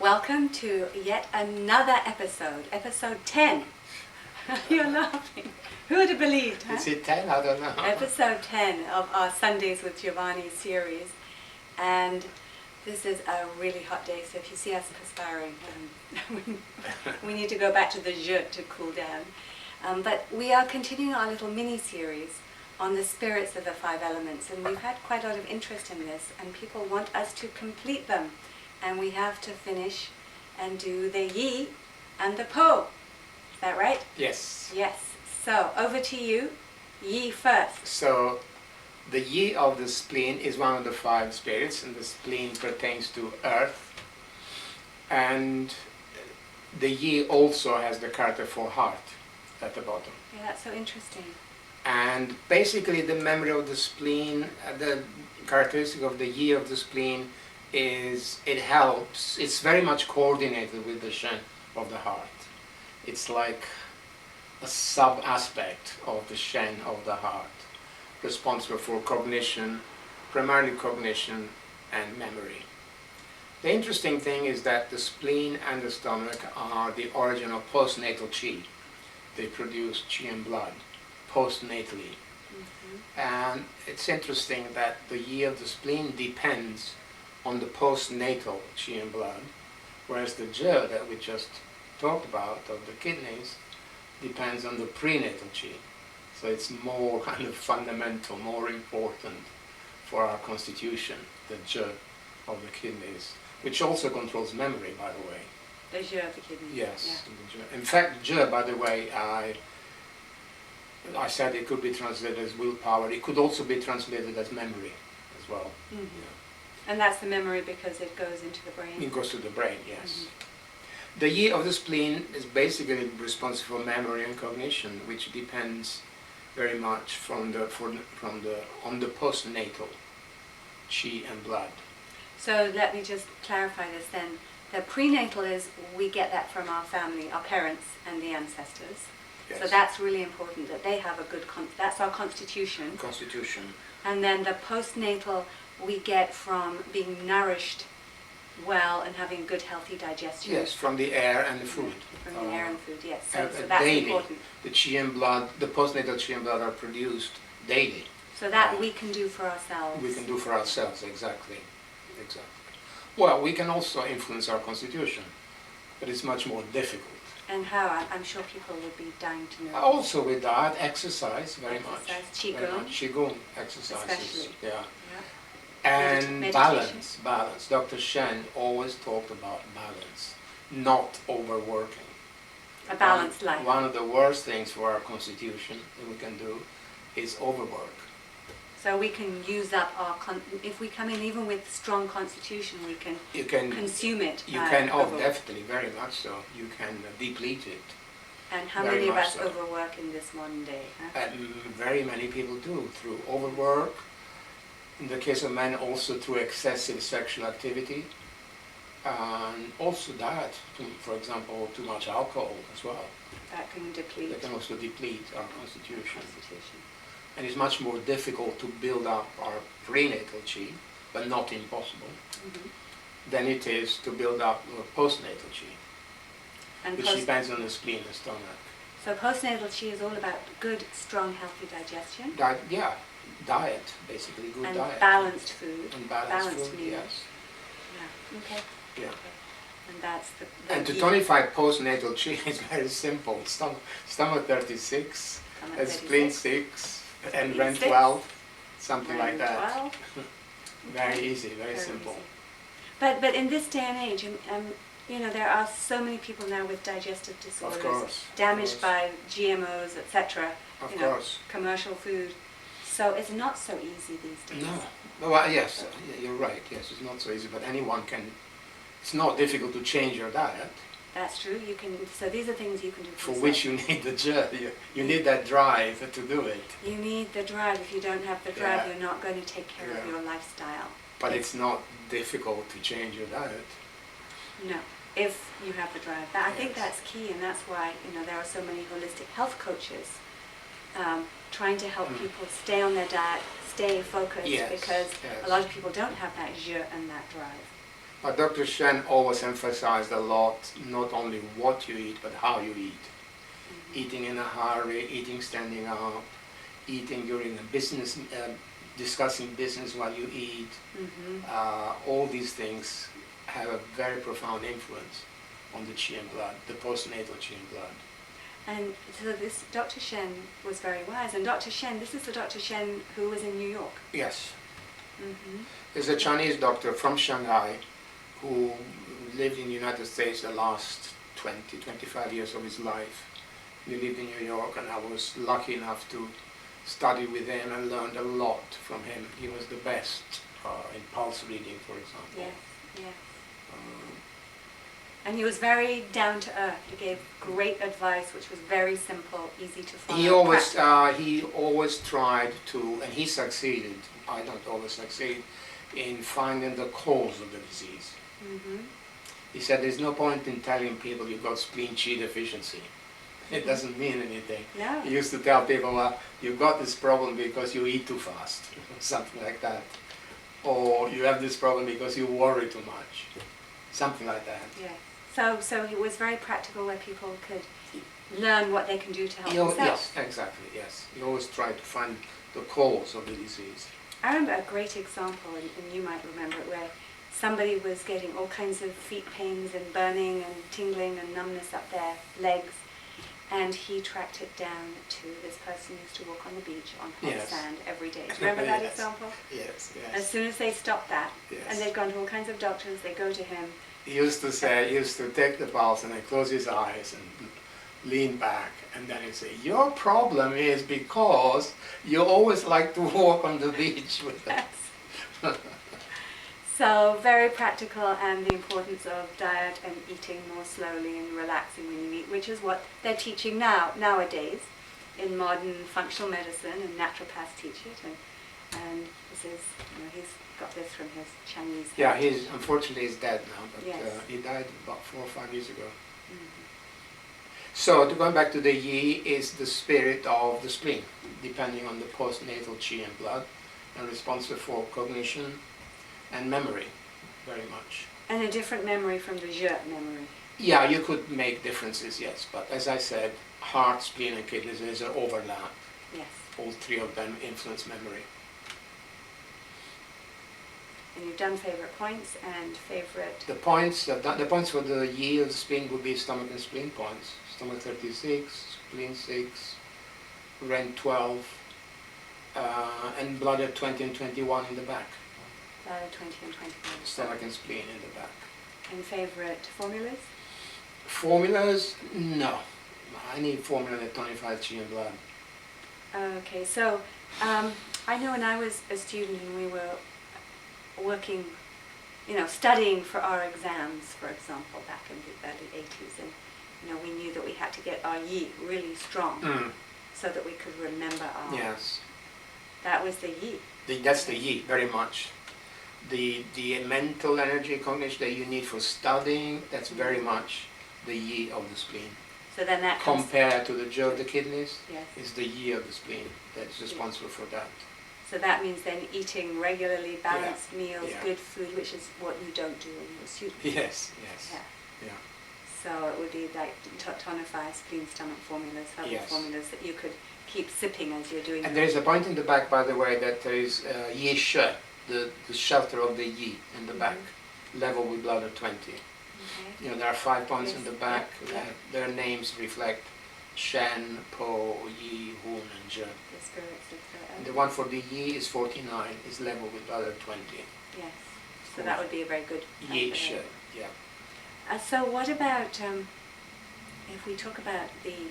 Welcome to yet another episode, episode 10. You're laughing. Who would have believed, huh? Is it 10? I don't know. Episode 10 of our Sundays with Giovanni series. And this is a really hot day, so if you see us perspiring, we need to go back to the jeu to cool down. But we are continuing our little mini-series on the spirits of the 5 elements, and we've had quite a lot of interest in this, and people want us to complete them. And we have to finish and do the yi and the po. Is that right? Yes. Yes. So, over to you. Yi first. So, the yi of the spleen is one of the 5 spirits, and the spleen pertains to earth. And the yi also has the character for heart at the bottom. Yeah, that's so interesting. And basically the memory of the spleen, the characteristic of the yi of the spleen is it helps, it's very much coordinated with the shen of the heart. It's like a sub-aspect of the shen of the heart, responsible for cognition, primarily cognition and memory. The interesting thing is that the spleen and the stomach are the origin of postnatal qi. They produce qi and blood postnatally. And it's interesting that the yi of the spleen depends on the postnatal qi and blood, whereas the jeu that we just talked about of the kidneys depends on the prenatal qi. So it's more kind of fundamental, more important for our constitution, the jeu of the kidneys, which also controls memory, by the way. The jeu of the kidneys. Yes. Yeah. The jeu. In fact, jeu, by the way, I said it could be translated as willpower. It could also be translated as memory as well. Mm-hmm. Yeah. And that's the memory because it goes into the brain. It goes to the brain, yes. The yi of the spleen is basically responsible for memory and cognition, which depends very much on the postnatal qi and blood. So let me just clarify this then. The prenatal is, we get that from our family, our parents and the ancestors. Yes. So that's really important, that they have a good, that's our constitution. Constitution. And then the postnatal we get from being nourished well and having good healthy digestion. Yes, from the air and the food. From the air and food, yes. So that's daily, important. the qi and blood, the postnatal qi and blood are produced daily. So that we can do for ourselves. We can do for ourselves, exactly. Exactly. Well, we can also influence our constitution, but it's much more difficult. And how? I'm sure people would be dying to know. Also with that, exercise very much. Qigong. Very much. Qigong exercises. Especially. Yeah. Yeah. And balance. Dr. Shen always talked about balance, not overworking. A balanced life. One of the worst things for our constitution that we can do is overwork. So we can use up our, if we come in even with strong constitution, we can consume it. You can, definitely, very much so. You can deplete it. And how many of us overwork in this modern day? Huh? Very many people do, through overwork. In the case of men, also through excessive sexual activity. And also that, for example, too much alcohol as well. That can deplete. That can also deplete our constitution. And it's much more difficult to build up our prenatal qi, but not impossible, than it is to build up postnatal qi, and which depends on the spleen and stomach. So postnatal qi is all about good, strong, healthy digestion? Diet, basically, good and diet. Balanced food. And balanced food, meals. yes. Yeah, okay. Yeah. Okay. And that's and to tonify postnatal qi is very simple. Stomach 36, and spleen 6, and REN 12, something like that. 12. Very easy, very simple. Easy. But in this day and age, you know, there are so many people now with digestive disorders, of course, damaged by GMOs, etc. Of course. Commercial food. So it's not so easy these days. No. Well, yes, you're right. Yes, it's not so easy, but anyone can. It's not difficult to change your diet. That's true. You can. So these are things you can do for which you need the you need that drive to do it. You need the drive. If you don't have the drive, you're not going to take care of your lifestyle. But it's not difficult to change your diet. No, if you have the drive. I think that's key, and that's why there are so many holistic health coaches trying to help people stay on their diet, stay focused, because a lot of people don't have that jeu and that drive. But Dr. Shen always emphasized a lot, not only what you eat, but how you eat. Eating in a hurry, eating standing up, eating during a business, discussing business while you eat. All these things have a very profound influence on the qi and blood, the postnatal qi and blood. And so this Dr. Shen was very wise. And Dr. Shen, this is the Dr. Shen who was in New York. Yes. He's a Chinese doctor from Shanghai who lived in the United States the last 20, 25 years of his life. He lived in New York, and I was lucky enough to study with him and learned a lot from him. He was the best in pulse reading, for example. Yes, yes. And he was very down to earth. He gave great advice, which was very simple, easy to follow. He always tried to, and he succeeded, I don't always succeed, in finding the cause of the disease. He said there's no point in telling people you've got spleen qi deficiency. It doesn't mean anything. No. He used to tell people, well, you've got this problem because you eat too fast, something like that. Or you have this problem because you worry too much, something like that. Yeah. So he was very practical, where people could learn what they can do to help themselves. Yes, exactly, yes. He always tried to find the cause of the disease. I remember a great example, and you might remember it, where somebody was getting all kinds of feet pains and burning and tingling and numbness up their legs, and he tracked it down to this person who used to walk on the beach on hot sand every day. Do you remember that example? Yes, yes. As soon as they stopped that, and they'd gone to all kinds of doctors, they go to him. He used to say, he used to take the pulse and then close his eyes and lean back, and then he'd say, your problem is because you always like to walk on the beach with us. So very practical, and the importance of diet and eating more slowly and relaxing when you eat, which is what they're teaching nowadays in modern functional medicine, and naturopaths teach it. And this is, he's got this from his Chinese. Yeah, unfortunately he's dead now, but he died about 4 or 5 years ago. So, going back to the yi, is the spirit of the spleen, depending on the postnatal qi and blood, and responsible for cognition and memory, very much. And a different memory from the je memory. Yeah, you could make differences, yes, but as I said, heart, spleen and kidneys, there's an overlap. Yes. All three of them influence memory. And you've done favorite points and favorite... The points for the yi of the spleen would be stomach and spleen points. Stomach 36, spleen 6, ren 12, and bladder 20 and 21 in the back. Bladder 20 and 21. Stomach and spleen in the back. And favorite formulas? Formulas? No. I need formula that tonifies qi and blood. Okay, so I know when I was a student and we were working, studying for our exams, for example, back in the early 80s, and we knew that we had to get our yi really strong so that we could remember our... Yes. That was the yi. That's the yi, very much. The mental energy, cognition that you need for studying, that's very much the yi of the spleen. So then that compared to the je of the kidneys, yes, is the yi of the spleen that's responsible for that. So that means then eating regularly, balanced meals, good food, which is what you don't do when you're a student. Yes, yes. Yeah. So it would be like tonify, spleen, stomach formulas, herbal formulas that you could keep sipping as you're doing. And there is a point in the back, by the way, that there is yi she, the shelter of the yi in the back, level with bladder 20. Okay. There are 5 points in the back. Their names reflect Shen, Po, Yi, Hun, and Je. The spirits of the... And the one for the Yi is 49, is level with bladder 20. Yes. So that would be a very good... Yi, She, yeah. So what about, if we talk about the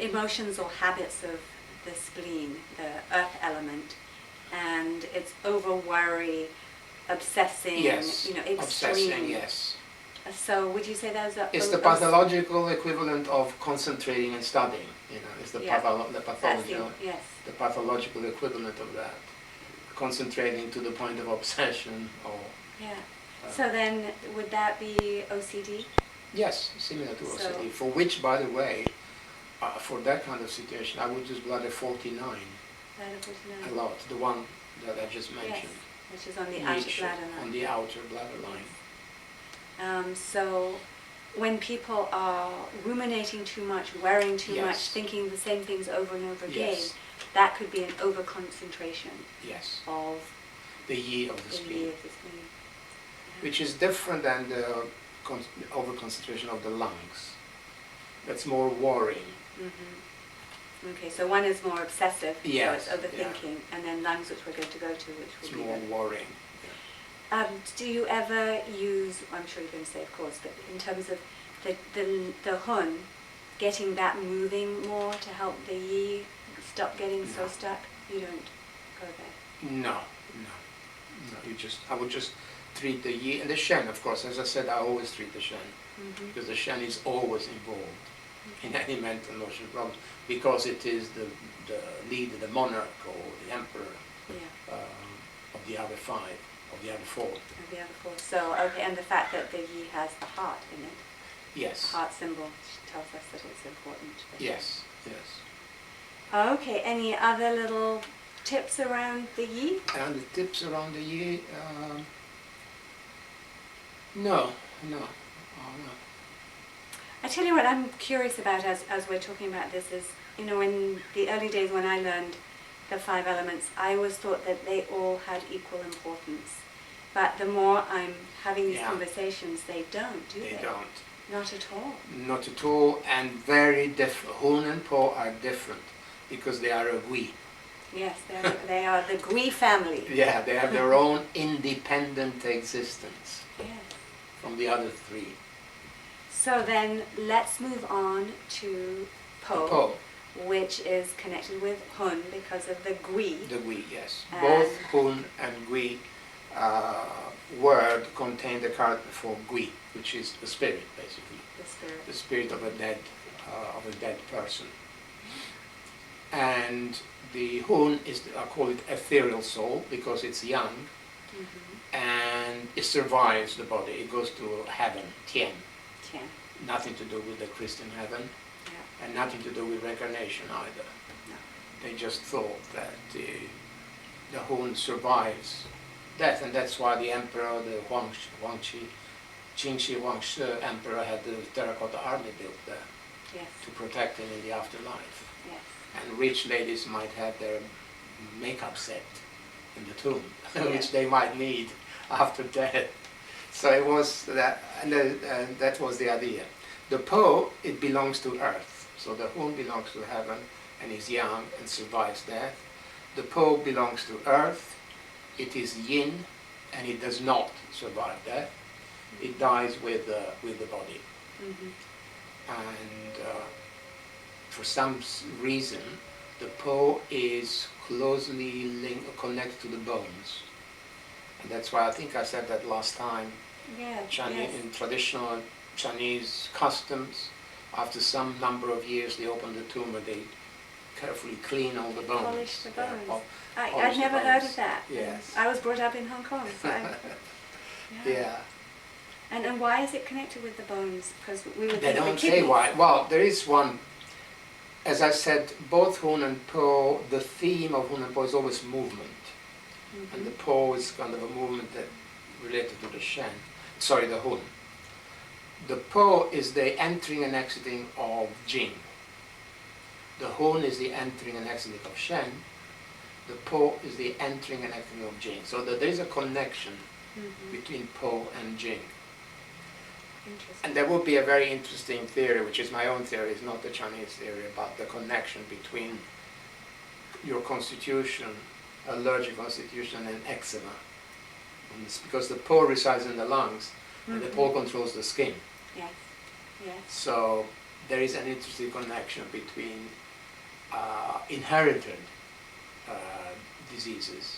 emotions or habits of the spleen, the earth element, and its over-worry, obsessing, extreme. Obsessing, yes. So would you say those are... It's the pathological equivalent of concentrating and studying, it's the pathology, the pathological equivalent of that. Concentrating to the point of obsession or... Yeah. So then, would that be OCD? Yes, similar to OCD, for which, by the way, for that kind of situation, I would use bladder 49. Bladder 49. A lot, the one that I just mentioned. which is on the outer Niche bladder line. on the outer bladder line. So when people are ruminating too much, worrying too Yes. much, thinking the same things over and over again, Yes. that could be an over-concentration Yes. of The yi of the the spleen. yi of the spleen. Yeah. Which is different than the over-concentration of the lungs. That's more worrying. Mm-hmm. Okay, so one is more obsessive, so Yes, it's overthinking, and then lungs, which we're going to go to, which It's will be more the... worrying. Do you ever use, I'm sure you're going to say of course, but in terms of the hun, getting that moving more to help the yi stop getting so No. stuck? You don't go there? No. I would just treat the yi and the shen, of course. As I said, I always treat the shen, Mm-hmm. because the shen is always involved in any mental emotional problem, because it is the leader, the monarch, or the emperor Yeah, of the other five, of the other four. and the other four. So, okay, and the fact that the yi has the heart in it, Yes. the heart symbol tells us that it's important. Yes. Okay, any other little tips around the yi? And the tips around the yi, no. I tell you what I'm curious about as we're talking about this is, in the early days when I learned the 5 elements, I always thought that they all had equal importance. But the more I'm having these Yeah. conversations, they don't, do they? They don't. Not at all. Not at all, and very different. Hun and Po are different, because they are a gui. Yes, they are the Gui family. Yeah, they have their own independent existence Yes. from the other 3. So then let's move on to Po, Po, which is connected with Hun because of the Gui. the gui, yes. And- Both Hun and gui word contain the card for gui, which is the spirit, basically. The spirit. The spirit of a dead person. And the Hun is, I call it ethereal soul, because it's young, Mm-hmm. and it survives the body. It goes to heaven, Tian. Tian. Nothing to do with the Christian heaven, Yeah. and nothing to do with reincarnation either. No. They just thought that the Hun survives death, and that's why the emperor, the Qingshi Huangshi emperor, had the terracotta army built there Yes. to protect him in the afterlife. Yes. And rich ladies might have their makeup set in the tomb, Yeah. which they might need after death. So it was that, and that was the idea. The Po, it belongs to earth. So the Hun belongs to heaven and is young and survives death. The Po belongs to earth. It is yin, and it does not survive death. It dies with the body. Mm-hmm. And for some reason, the Po is closely connected to the bones. And that's why I think I said that last time. Yeah. Chinese, Yes. in traditional Chinese customs, after some number of years, they open the tomb and they carefully clean all the bones. Polish the Yeah, bones. polish I'd the never heard bones. of that. Yes. I was brought up in Hong Kong. So Yeah. And why is it connected with the bones? Because we would They think the don't say kidneys. why. Well, there is one. As I said, both Hun and Po, the theme of Hun and Po is always movement. Mhm. And the Po is kind of a movement that related to the Shen. Sorry, the Hun. The Po is the entering and exiting of Jing. The Hun is the entering and exiting of Shen. The Po is the entering and exiting of Jing. So there is a connection Mhm. between Po and Jing. Interesting. And there would be a very interesting theory, which is my own theory, it's not the Chinese theory, about the connection between your constitution, allergic constitution, and eczema. And it's because the Po resides in the lungs, and the Po Mhm. controls the skin. Yes. Yes. So there is an interesting connection between inherited diseases,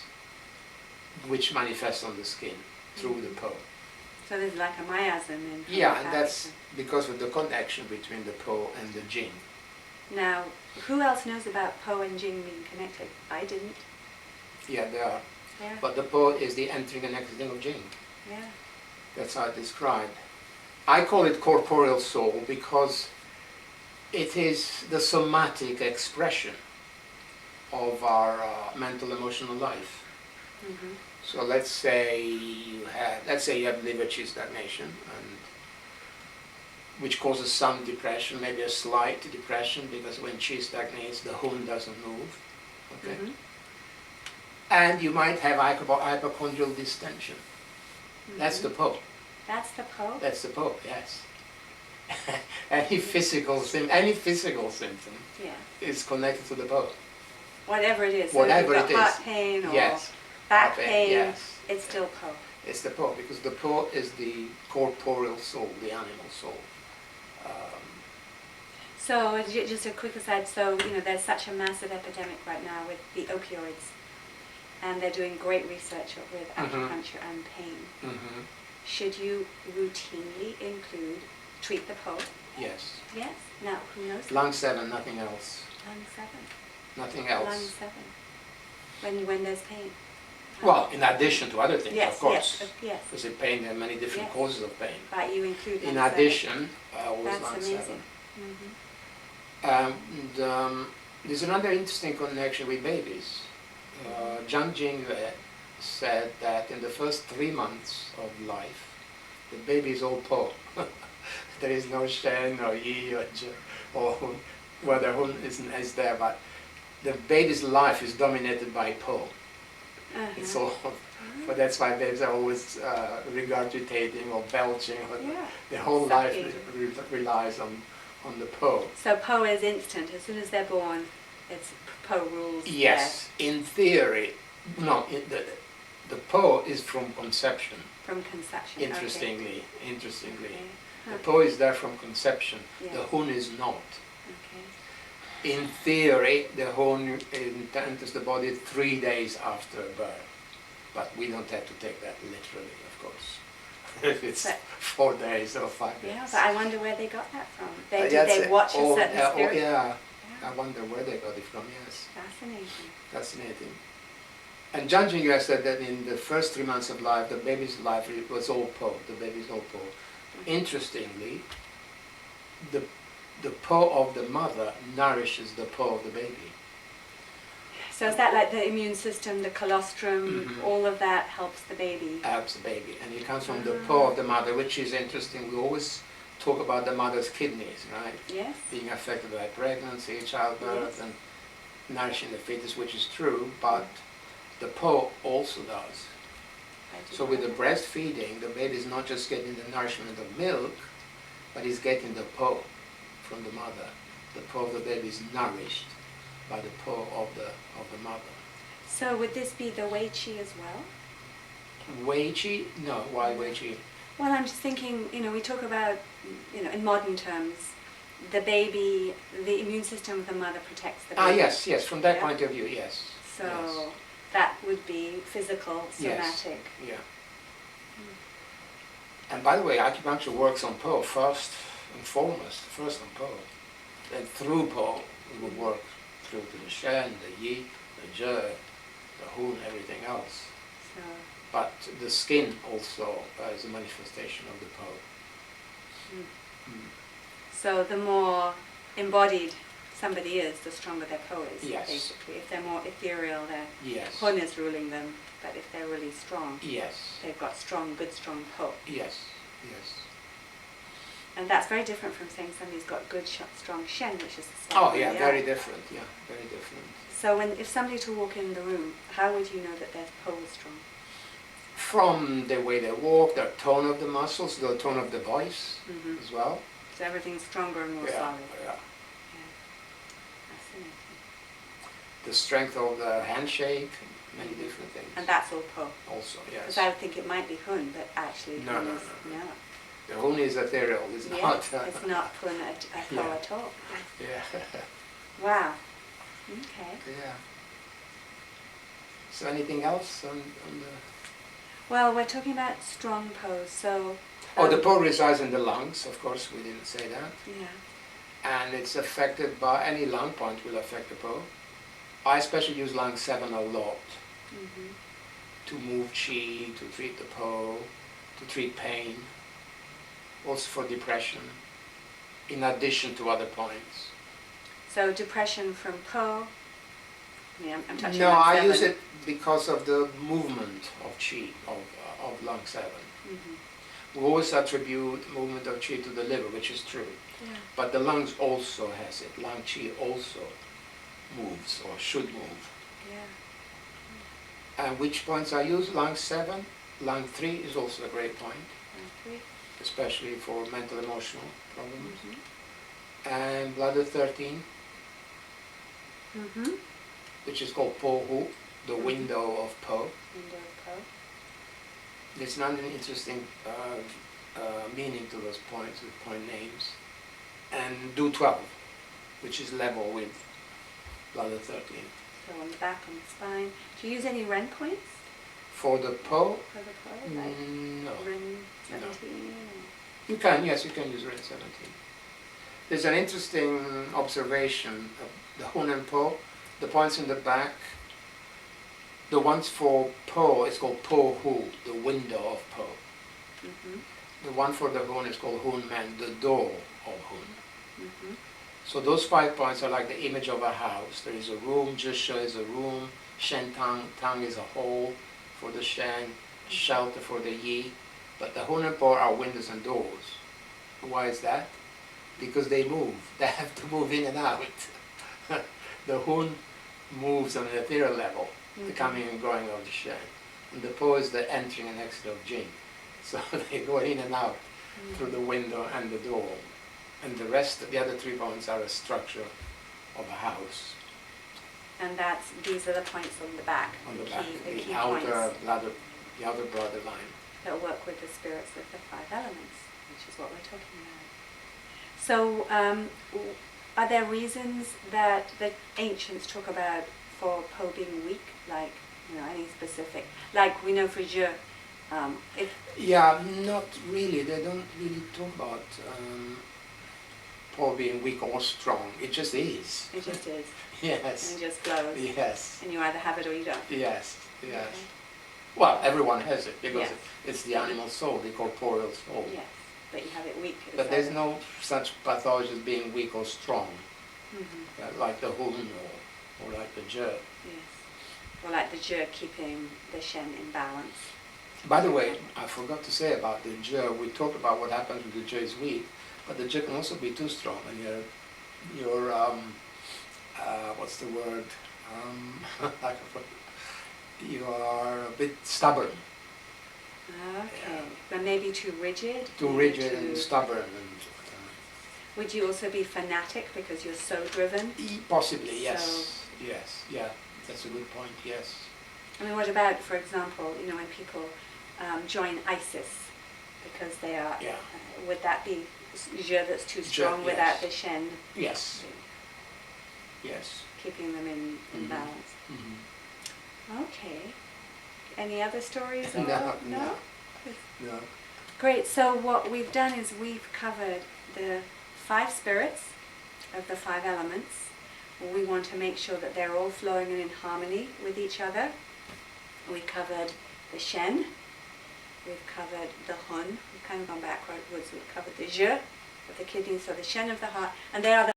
which manifest on the skin through the Po. So there's like a miasm in Yeah, and homeopathic. that's because of the connection between the Po and the Jing. Now, who else knows about Po and Jing being connected? I didn't. Yeah, they are. Yeah. But the Po is the entering and exiting of Jing. Yeah. That's how it's described. I call it corporeal soul because it is the somatic expression of our mental emotional life. Mhm. So let's say you have liver cheese stagnation, and which causes some depression, maybe a slight depression, because when cheese stagnates, the Hun doesn't move. Okay. Mm-hmm. And you might have hypochondrial distension. That's the Po. That's the Po? That's the Po, yes. any physical symptom Yeah. is connected to the Po. Whatever it is. Whatever so it you've got is. heart pain or Yes. back pain, yes. it's still Po. It's the Po, because the Po is the corporeal soul, the animal soul. So just a quick aside, so there's such a massive epidemic right now with the opioids, and they're doing great research with acupuncture and pain. Mm-hmm. Should you routinely treat the Po? Yes. Yes? Now, who knows? Lung 7, nothing else. Lung 7. Nothing else. Lung 7. When there's pain. Well, in addition to other things, Yes, of course. yes. Because in pain, there are many different Yes. causes of pain. But you include In lung 7. addition, always That's lung amazing. 7. Mm-hmm. There's another interesting connection with babies. Zhang Jingyue said that in the first 3 months of life, the baby is all Po. There is no Shen or Yi or Zhe or Hun. Well, the Hun is there, but the baby's life is dominated by Po. It's all, but that's why babies are always regurgitating or belching. Or their whole life relies on the Po. So Po is instant. As soon as they're born, it's Po rules. Yes, in theory. No, the Po is from conception. From conception. Interestingly. Okay. The Po is there from conception. Yeah. The Hun is not. Okay. In theory, the Hun enters the body 3 days after birth. But we don't have to take that literally, of course. If it's 4 days or 5 days. Yeah, but I wonder where they got that from. Did they watch a certain spirit? Yeah. I wonder where they got it from, yes. Fascinating. And Zhang Jingyue said that in the first 3 months of life, the baby's life was all Po. The baby's all Po. Interestingly, the Po of the mother nourishes the Po of the baby. So is that like the immune system, the colostrum, all of that helps the baby? Helps the baby. And it comes from the Po of the mother, which is interesting. We always talk about the mother's kidneys, right? Yes. Being affected by pregnancy, childbirth, and nourishing the fetus, which is true, but the Po also does. So with the breastfeeding, the baby is not just getting the nourishment of milk, but he's getting the Po from the mother. The Po of the baby is nourished by the Po of the mother. So would this be the Wei Qi as well? Wei Qi? No, why Wei Qi? Well, I'm just thinking, we talk about, in modern terms, the baby, the immune system of the mother protects the baby. Yes, from that point of view, yes. So yes. that would be physical, somatic. Yes. Yeah. And by the way, acupuncture works on Po first and foremost, first on Po. And through Po, it will work through to the Shen, the Yi, the Zhe, the Hun, everything else. So. But the skin also is a manifestation of the Po. So the more embodied somebody is, the stronger their Po is, yes. basically. If they're more ethereal, their yes. Hun is ruling them. But if they're really strong, yes. they've got good strong Po. Yes. And that's very different from saying somebody's got good, strong Shen, which is the Oh yeah, very different. Yeah, very different. So if somebody to walk in the room, how would you know that their Po is strong? From the way they walk, their tone of the muscles, the tone of the voice as well. So everything's stronger and more solid. Yeah. Fascinating. The strength of the handshake, many different things. And that's all Po? Also, yes. Because I would think it might be Hun, but actually No. Hun is... No. The Hun is ethereal, it's not... it's not Hun a Po at all. Yeah. Wow. Okay. Yeah. So anything else on the... Well, we're talking about strong pose, so... the Po resides in the lungs, of course, we didn't say that. Yeah. And it's affected by, any lung point will affect the Po. I especially use lung 7 a lot to move Qi, to treat the Po, to treat pain, also for depression, in addition to other points. So depression from Po, I mean, I'm touching No, lung I 7. use it because of the movement of qi, of lung 7. We always attribute movement of qi to the liver, which is true. Yeah. But the lungs also has it. Lung qi also moves or should move. Yeah. And which points I use? Lung 7. Lung 3 is also a great point, Lung 3. especially for mental emotional problems. Mm-hmm. And bladder 13, Mm-hmm. which is called Po Hu, the Mhm. window of Po. Window of Po. There's not an interesting meaning to those points with point names. And Do 12, which is level with bladder 13. So on the back, on the spine. Do you use any Ren points For the Po, for the Po? Like no. Ren 17? You can, yes, you can use Ren 17. There's an interesting observation of the Hun and Po, the points in the back. The ones for Po is called Po Hu, the window of Po. Mm-hmm. The one for the Hun is called Hun Man, the door of Hun. Mm-hmm. So those 5 points are like the image of a house. There is a room, Jusha is a room, Shen Tang, Tang is a hole for the Shen, shelter for the Yi. But the Hun and Po are windows and doors. Why is that? Because they move. They have to move in and out. The Hun moves on an ethereal level, the coming and going of the Shen. And the Po is the entering and exit of Jing. So they go in and out through the window and the door. And the rest, the other 3 points are a structure of a house. And these are the points on the back. On the back, the key the outer points bladder, the outer bladder line. that work with the spirits of the 5 elements, which is what we're talking about. So, are there reasons that the ancients talk about for Po being weak? Like, any specific? Like we know for Je, Yeah, not really. They don't really talk about Po being weak or strong. It just is. it just is. Yes. And it just flows. Yes. And you either have it or you don't. Yes. Yes. Okay. Well, everyone has it because Yes. it's the animal soul, the corporeal soul. Yes, but you have it weak. But there's no such pathology as being weak or strong, like the Hun or like the Je. Yes. Or like the Je keeping the Shen in balance. By the way, I forgot to say about the Je. We talked about what happens when the Je is weak, but the Je can also be too strong, and you're what's the word? You are a bit stubborn. Okay. Yeah. But maybe too rigid? Too rigid and stubborn. And, would you also be fanatic because you're so driven? possibly, yes. So, yes, yeah, that's a good point, yes. I mean, what about, for example, when people join ISIS because they are, Yeah. would that be Je that's too strong Je, without yes. the Shen? Yes. Yes. Keeping them in balance. Mm-hmm. Okay. Any other stories? No. No. Great. So what we've done is we've covered the 5 spirits of the 5 elements. We want to make sure that they're all flowing and in harmony with each other. We covered the Shen. We've covered the Hun. We've kind of gone backwards. We've covered the Je of the kidneys, so the Shen of the heart, and they are the